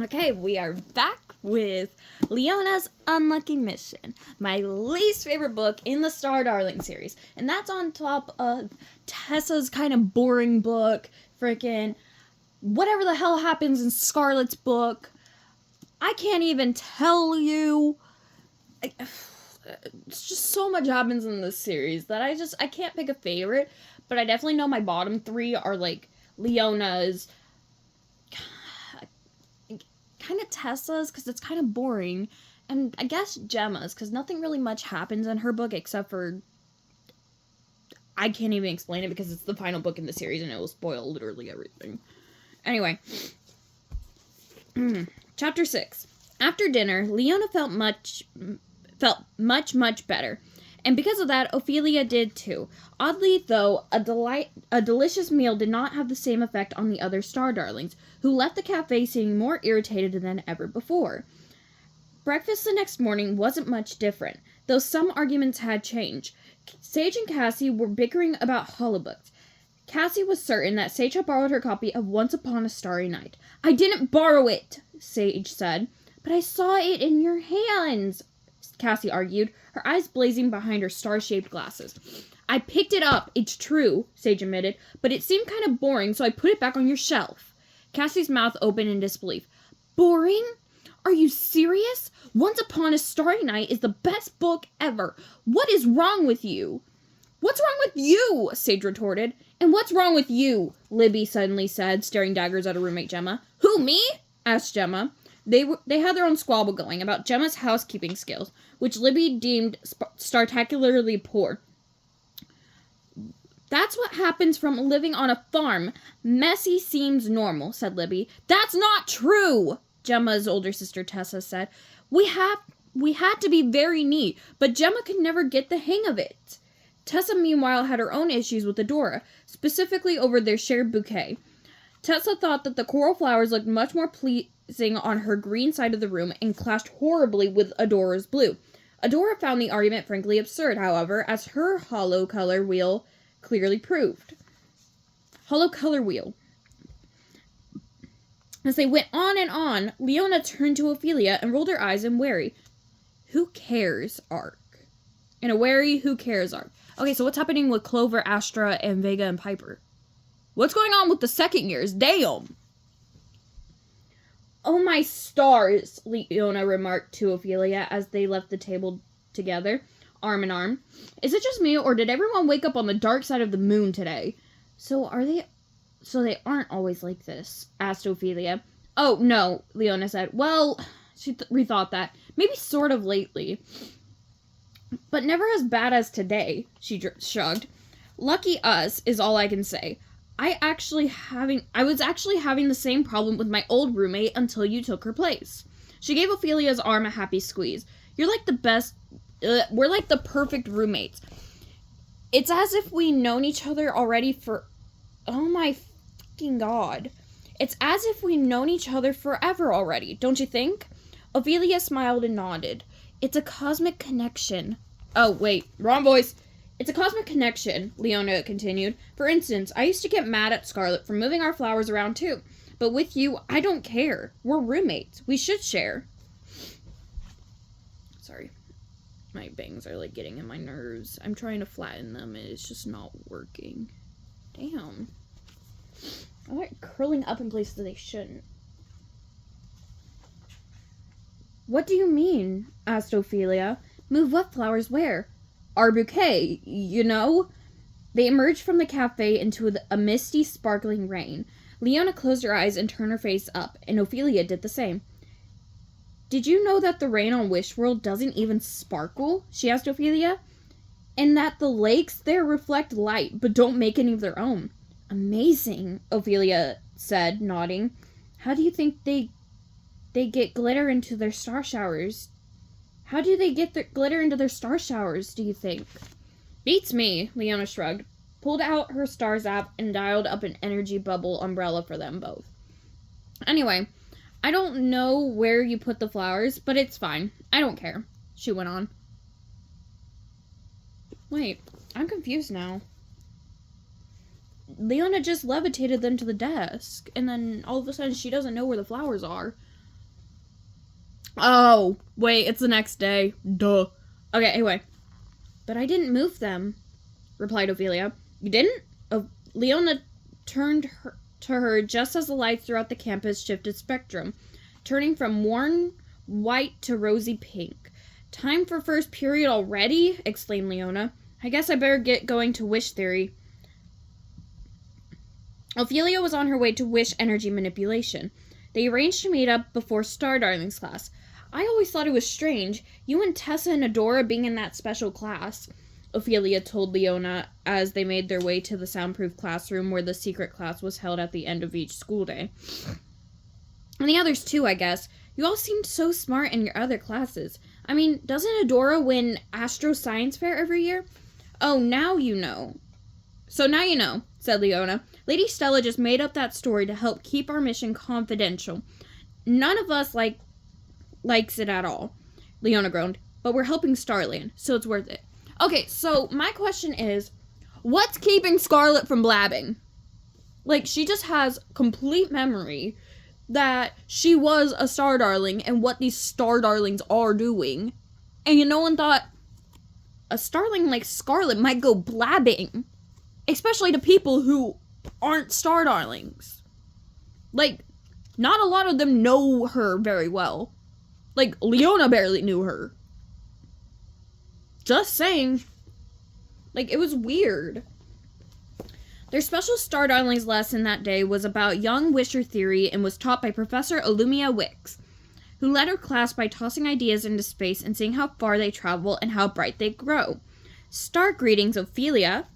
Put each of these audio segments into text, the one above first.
Okay, we are back with Leona's Unlucky Mission, my least favorite book in the Star Darling series. And that's on top of Tessa's kind of boring book, freaking whatever the hell happens in Scarlet's book. I can't even tell you. It's just so much happens in this series that I can't pick a favorite, but I definitely know my bottom three are like Leona's, kind of Tessa's because it's kind of boring, and I guess Gemma's because nothing really much happens in her book except for I can't even explain it because it's the final book in the series and it will spoil literally everything. Anyway, Chapter 6. After dinner, Leona felt much better. And because of that, Ophelia did too. Oddly, though, a delicious meal did not have the same effect on the other Star Darlings, who left the cafe seeming more irritated than ever before. Breakfast the next morning wasn't much different, though some arguments had changed. Sage and Cassie were bickering about holobooks. Cassie was certain that Sage had borrowed her copy of Once Upon a Starry Night. "I didn't borrow it," Sage said. "But I saw it in your hands," Cassie argued, her eyes blazing behind her star-shaped glasses. "I picked it up, it's true," Sage admitted, "but it seemed kind of boring, so I put it back on your shelf." Cassie's mouth opened in disbelief. "Boring? Are you serious? Once Upon a Starry Night is the best book ever. What is wrong with you?" "What's wrong with you?" Sage retorted. "And what's wrong with you?" Libby suddenly said, staring daggers at her roommate Gemma. "Who, me?" asked Gemma. They had their own squabble going about Gemma's housekeeping skills, which Libby deemed spectacularly poor. "That's what happens from living on a farm. Messy seems normal," said Libby. "That's not true," Gemma's older sister Tessa said. We had to be very neat, but Gemma could never get the hang of it." Tessa, meanwhile, had her own issues with Adora, specifically over their shared bouquet. Tessa thought that the coral flowers looked much more pleasing on her green side of the room and clashed horribly with Adora's blue. Adora found the argument frankly absurd, however, as her hollow color wheel clearly proved. Hollow color wheel. As they went on and on, Leona turned to Ophelia and rolled her eyes in wary "Who cares?" arc. In a wary "Who cares?" arc. Okay, so what's happening with Clover, Astra, and Vega and Piper? What's going on with the second years? Damn! "Oh my stars," Leona remarked to Ophelia as they left the table together, arm in arm. "Is it just me, or did everyone wake up on the dark side of the moon today?" So they aren't always like this?" asked Ophelia. "Oh, no," Leona said. "Well, she rethought that. Maybe sort of lately. But never as bad as today," she shrugged. "Lucky us is all I can say. I was actually having the same problem with my old roommate until you took her place." She gave Ophelia's arm a happy squeeze. "You're like the best, we're like the perfect roommates. It's as if we've known each other already for, oh my fucking god. It's as if we've known each other forever already, don't you think?" Ophelia smiled and nodded. "It's a cosmic connection." "Oh, wait, wrong voice. It's a cosmic connection," Leona continued. "For instance, I used to get mad at Scarlet for moving our flowers around too. But with you, I don't care. We're roommates. We should share." Sorry. My bangs are like getting in my nerves. I'm trying to flatten them and it's just not working. Damn. I like curling up in places that they shouldn't. "What do you mean?" asked Ophelia. "Move what flowers where?" "Our bouquet, you know." They emerged from the cafe into a misty, sparkling rain. Leona closed her eyes and turned her face up, and Ophelia did the same. "Did you know that the rain on Wishworld doesn't even sparkle?" she asked Ophelia. "And that the lakes there reflect light, but don't make any of their own." "Amazing," Ophelia said, nodding. "How do you think they get glitter into their star showers? How do they get their glitter into their star showers, do you think?" "Beats me," Leona shrugged, pulled out her stars app, and dialed up an energy bubble umbrella for them both. "Anyway, I don't know where you put the flowers, but it's fine. I don't care," she went on. Wait, I'm confused now. Leona just levitated them to the desk, and then all of a sudden she doesn't know where the flowers are. Oh, wait, it's the next day. Duh. Okay, anyway. But I didn't move them, replied Ophelia. You didn't? Leona turned to her just as the lights throughout the campus shifted spectrum, turning from warm white to rosy pink. Time for first period already? Exclaimed Leona. I guess I better get going to wish theory. Ophelia was on her way to wish energy manipulation. They arranged to meet up before Star Darling's class. I always thought it was strange, you and Tessa and Adora being in that special class, Ophelia told Leona as they made their way to the soundproof classroom where the secret class was held at the end of each school day. And the others too, I guess. You all seemed so smart in your other classes. I mean, doesn't Adora win Astro Science Fair every year? Oh, now you know. So now you know, said Leona. Lady Stella just made up that story to help keep our mission confidential. None of us likes it at all. Leona groaned. But we're helping Starland, so it's worth it. Okay, so my question is, what's keeping Scarlet from blabbing? Like, she just has complete memory that she was a Star Darling and what these Star Darlings are doing. And no one thought a Starling like Scarlet might go blabbing. Especially to people who aren't Star Darlings. Like, not a lot of them know her very well. Like, Leona barely knew her. Just saying. Like, it was weird. Their special Star Darlings lesson that day was about young wisher theory and was taught by Professor Illumia Wicks, who led her class by tossing ideas into space and seeing how far they travel and how bright they grow. Star greetings, Ophelia.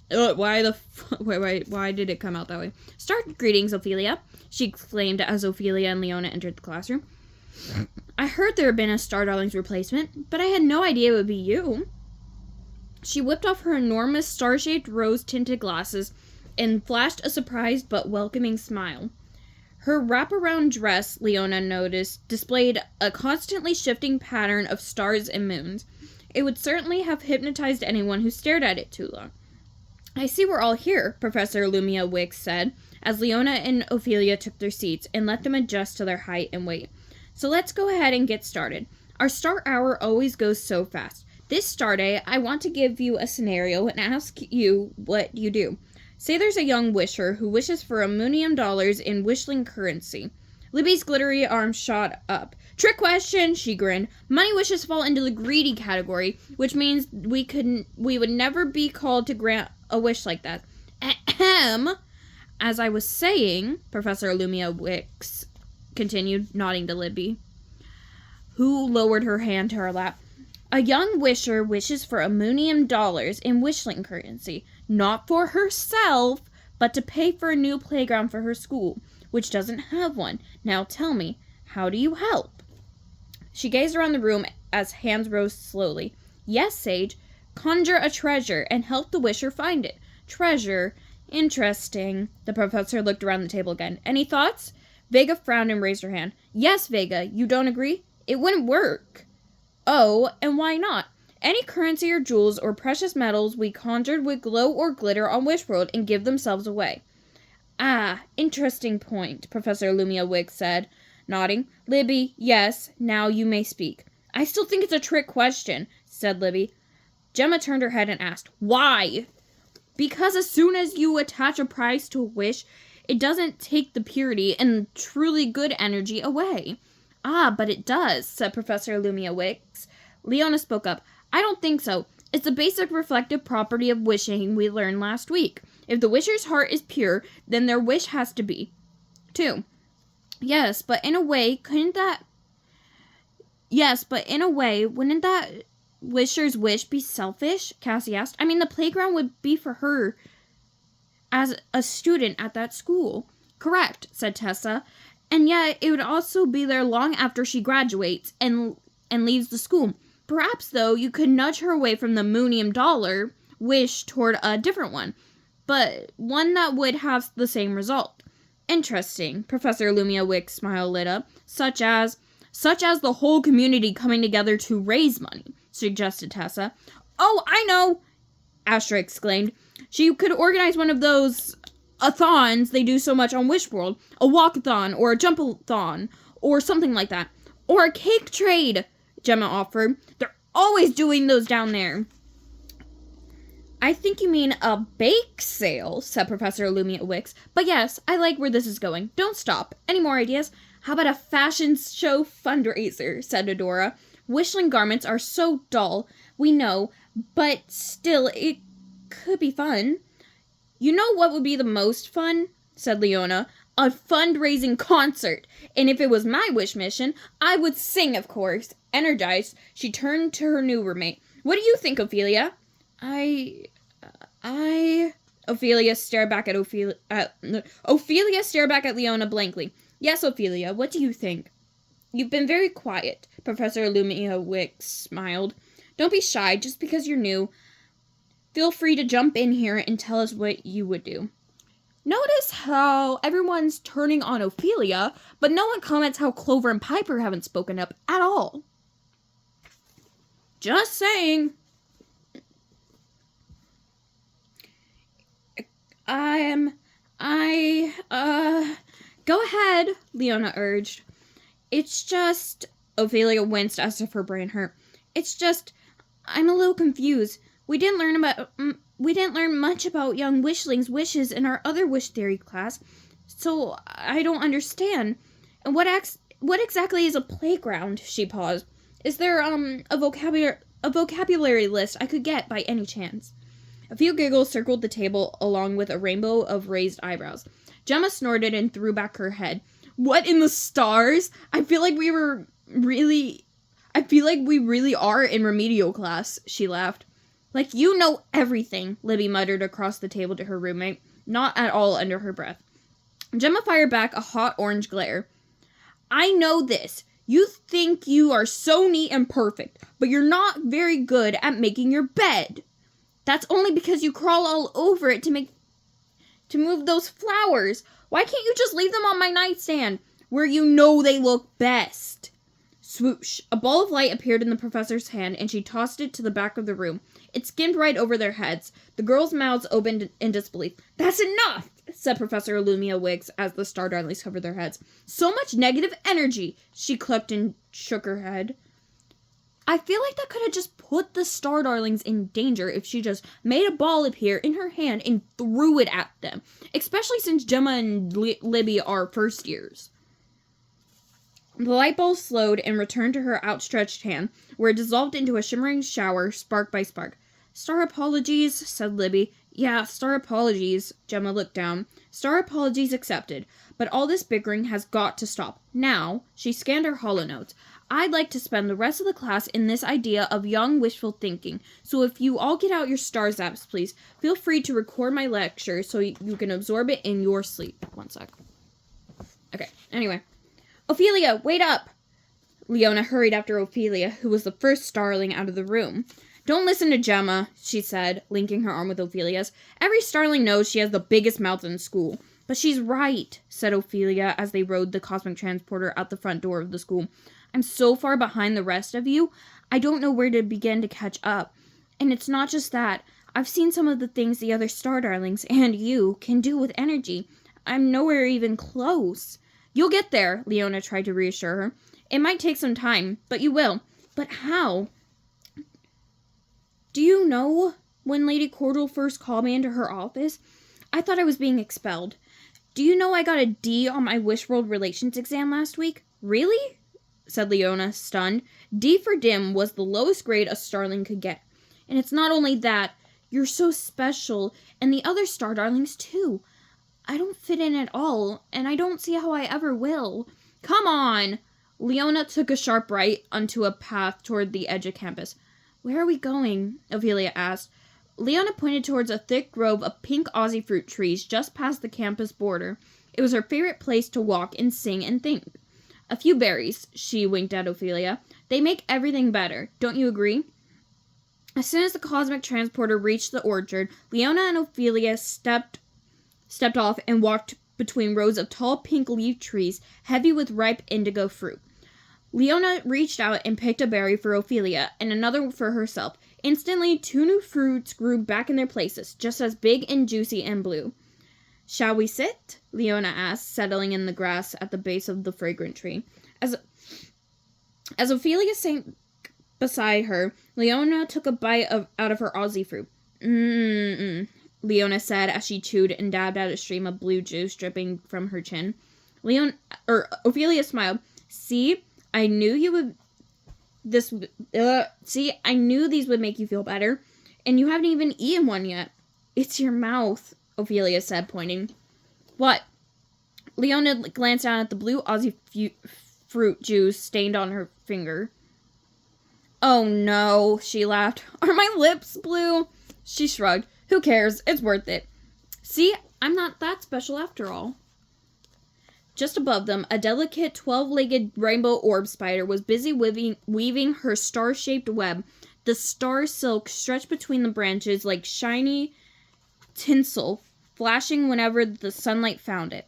Why did it come out that way? Star greetings, Ophelia, she exclaimed as Ophelia and Leona entered the classroom. I heard there had been a Star Darlings replacement, but I had no idea it would be you. She whipped off her enormous star-shaped rose-tinted glasses and flashed a surprised but welcoming smile. Her wraparound dress, Leona noticed, displayed a constantly shifting pattern of stars and moons. It would certainly have hypnotized anyone who stared at it too long. I see we're all here, Professor Illumia Wicks said, as Leona and Ophelia took their seats and let them adjust to their height and weight. So let's go ahead and get started. Our star hour always goes so fast. This star day, I want to give you a scenario and ask you what you do. Say there's a young wisher who wishes for $1,000,000 in wishling currency. Libby's glittery arm shot up. Trick question, she grinned. Money wishes fall into the greedy category, which means we would never be called to grant a wish like that. Ahem. As I was saying, Professor Illumia Wicks continued, nodding to Libby, who lowered her hand to her lap. A young wisher wishes for $1,000,000 in wishling currency, not for herself, but to pay for a new playground for her school, which doesn't have one. Now tell me, how do you help? She gazed around the room as hands rose slowly. Yes, Sage, conjure a treasure and help the wisher find it. Treasure. Interesting. The professor looked around the table again. Any thoughts? Vega frowned and raised her hand. Yes, Vega, you don't agree? It wouldn't work. Oh, and why not? Any currency or jewels or precious metals we conjured would glow or glitter on Wishworld and give themselves away. Ah, interesting point, Professor Illumia Wicks said, nodding. Libby, yes, now you may speak. I still think it's a trick question, said Libby. Gemma turned her head and asked, why? Because as soon as you attach a price to a wish, it doesn't take the purity and truly good energy away. Ah, but it does, said Professor Illumia Wicks. Leona spoke up. I don't think so. It's a basic reflective property of wishing we learned last week. If the wisher's heart is pure, then their wish has to be, too. Yes, but in a way, wouldn't that wisher's wish be selfish? Cassie asked. I mean, the playground would be for her as a student at that school. Correct, said Tessa. And yet, it would also be there long after she graduates and leaves the school. Perhaps, though, you could nudge her away from the $1,000,000 wish toward a different one, but one that would have the same result. Interesting, Professor Illumia Wicks' smile lit up. Such as the whole community coming together to raise money, suggested Tessa. Oh, I know, Astra exclaimed. She could organize one of those a-thons they do so much on Wishworld, a walk-a-thon or a jump-a-thon or something like that. Or a cake trade, Gemma offered. They're always doing those down there. I think you mean a bake sale, said Professor Lumia Wicks. But yes, I like where this is going. Don't stop. Any more ideas? How about a fashion show fundraiser, said Adora. Wishling garments are so dull, we know, but still, it could be fun. You know what would be the most fun? Said Leona. A fundraising concert. And if it was my wish mission, I would sing, of course. Energized, she turned to her new roommate. What do you think, Ophelia? Ophelia stared back at Ophelia stared back at Leona blankly. Yes, Ophelia, what do you think? You've been very quiet, Professor Lumia Wicks smiled. Don't be shy just because you're new. Feel free to jump in here and tell us what you would do. Notice how everyone's turning on Ophelia, but no one comments how Clover and Piper haven't spoken up at all. Just saying. Go ahead, Leona urged. It's just, Ophelia winced as if her brain hurt. It's just, I'm a little confused. We didn't learn much about young wishlings' wishes in our other wish theory class, so I don't understand. And what exactly is a playground? She paused. Is there a vocabulary list I could get by any chance? A few giggles circled the table along with a rainbow of raised eyebrows. Gemma snorted and threw back her head. What in the stars? I feel like we really are in remedial class, she laughed. Like you know everything, Libby muttered across the table to her roommate, not at all under her breath. Gemma fired back a hot orange glare. I know this. You think you are so neat and perfect, but you're not very good at making your bed. That's only because you crawl all over it to move those flowers. Why can't you just leave them on my nightstand, where you know they look best? Swoosh. A ball of light appeared in the professor's hand, and she tossed it to the back of the room. It skimmed right over their heads. The girls' mouths opened in disbelief. That's enough, said Professor Lumia Wicks as the star darlings covered their heads. So much negative energy, she clucked and shook her head. I feel like that could have just put the star darlings in danger if she just made a ball appear in her hand and threw it at them, especially since Gemma and Libby are first years. The light bulb slowed and returned to her outstretched hand, where it dissolved into a shimmering shower, spark by spark. Star apologies, said Libby. Yeah, star apologies. Gemma looked down. Star apologies accepted, but all this bickering has got to stop. Now, she scanned her hollow notes. I'd like to spend the rest of the class in this idea of young wishful thinking, so if you all get out your star zaps, please, feel free to record my lecture so you can absorb it in your sleep. One sec. Okay, anyway. Ophelia, wait up! Leona hurried after Ophelia, who was the first starling out of the room. Don't listen to Gemma, she said, linking her arm with Ophelia's. Every starling knows she has the biggest mouth in school. But she's right, said Ophelia as they rode the cosmic transporter out the front door of the school. I'm so far behind the rest of you, I don't know where to begin to catch up. And it's not just that. I've seen some of the things the other star darlings, and you, can do with energy. I'm nowhere even close. You'll get there, Leona tried to reassure her. It might take some time, but you will. But how? Do you know when Lady Cordell first called me into her office? I thought I was being expelled. Do you know I got a D on my Wish World Relations exam last week? Really? Said Leona, stunned. D for dim was the lowest grade a starling could get. And it's not only that. You're so special, and the other star darlings too. I don't fit in at all, and I don't see how I ever will. Come on! Leona took a sharp right onto a path toward the edge of campus. Where are we going? Ophelia asked. Leona pointed towards a thick grove of pink Aussie fruit trees just past the campus border. It was her favorite place to walk and sing and think. A few berries, she winked at Ophelia. They make everything better. Don't you agree? As soon as the cosmic transporter reached the orchard, Leona and Ophelia stepped off and walked between rows of tall pink-leaved trees heavy with ripe indigo fruit. Leona reached out and picked a berry for Ophelia and another for herself. Instantly, 2 new fruits grew back in their places, just as big and juicy and blue. Shall we sit? Leona asked, settling in the grass at the base of the fragrant tree. As Ophelia sank beside her, Leona took a bite out of her Aussie fruit. Mmm, Leona said as she chewed and dabbed out a stream of blue juice dripping from her chin. Ophelia smiled. See, I knew you would. I knew these would make you feel better, and you haven't even eaten one yet. It's your mouth, Ophelia said, pointing. What? Leona glanced down at the blue Aussie fruit juice stained on her finger. Oh no, she laughed. Are my lips blue? She shrugged. Who cares? It's worth it. See, I'm not that special after all. Just above them, a delicate 12-legged rainbow orb spider was busy weaving her star-shaped web. The star silk stretched between the branches like shiny tinsel, flashing whenever the sunlight found it.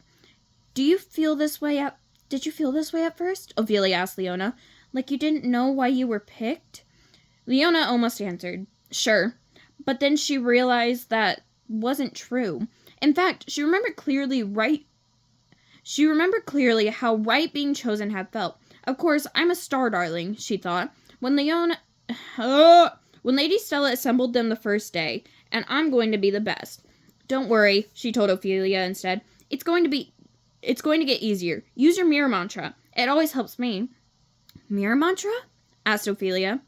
Did you feel this way at first? Ophelia asked Leona. Like you didn't know why you were picked? Leona almost answered, sure. But then she realized that wasn't true. In fact, she remembered clearly how right being chosen had felt. Of course, I'm a star darling, she thought. When Lady Stella assembled them the first day, and I'm going to be the best. Don't worry, she told Ophelia instead. It's going to get easier. Use your mirror mantra. It always helps me. Mirror mantra? Asked Ophelia.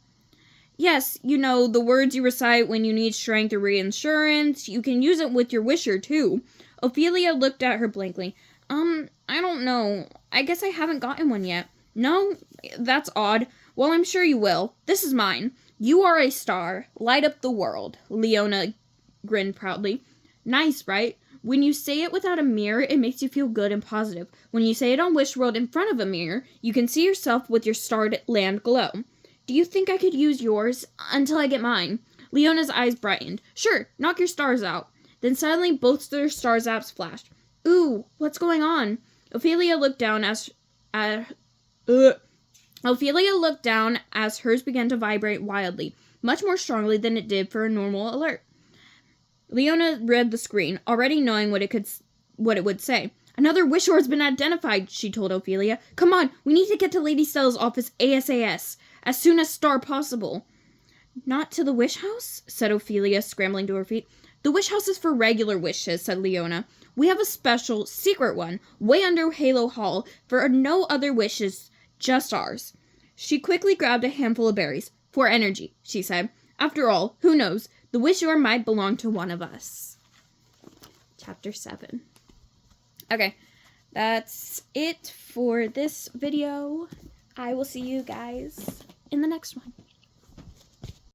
Yes, you know, the words you recite when you need strength or reassurance. You can use it with your wisher, too. Ophelia looked at her blankly. I don't know. I guess I haven't gotten one yet. No? That's odd. Well, I'm sure you will. This is mine. You are a star. Light up the world. Leona grinned proudly. Nice, right? When you say it without a mirror, it makes you feel good and positive. When you say it on Wish World in front of a mirror, you can see yourself with your starred land glow. Do you think I could use yours until I get mine? Leona's eyes brightened. Sure, knock your stars out. Then suddenly both their star zaps flashed. Ooh, what's going on? Ophelia looked down as hers began to vibrate wildly, much more strongly than it did for a normal alert. Leona read the screen, already knowing what it would say. Another Wishor has been identified, she told Ophelia. Come on, we need to get to Lady Stella's office ASAS, as soon as star possible. Not to the wish house? Said Ophelia, scrambling to her feet. The wish house is for regular wishes, said Leona. We have a special, secret one, way under Halo Hall, for no other wishes, just ours. She quickly grabbed a handful of berries. For energy, she said. After all, who knows? The Wishor might belong to one of us. Chapter 7. Okay, that's it for this video. I will see you guys in the next one.